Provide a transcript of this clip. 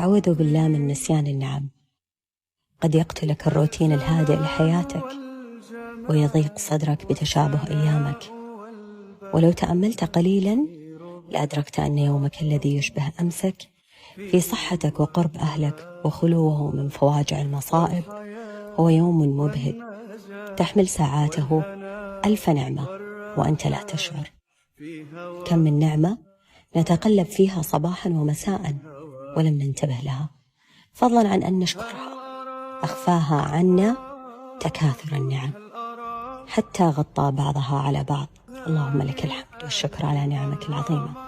أعوذ بالله من نسيان النعم. قد يقتلك الروتين الهادئ لحياتك ويضيق صدرك بتشابه أيامك، ولو تأملت قليلا لأدركت أن يومك الذي يشبه أمسك في صحتك وقرب أهلك وخلوه من فواجع المصائب هو يوم مبهج تحمل ساعاته 1000 نعمة وأنت لا تشعر. كم من نعمة نتقلب فيها صباحا ومساء ولم ننتبه لها، فضلا عن أن نشكرها. أخفاها عنا تكاثر النعم حتى غطى بعضها على بعض. اللهم لك الحمد والشكر على نعمك العظيمة.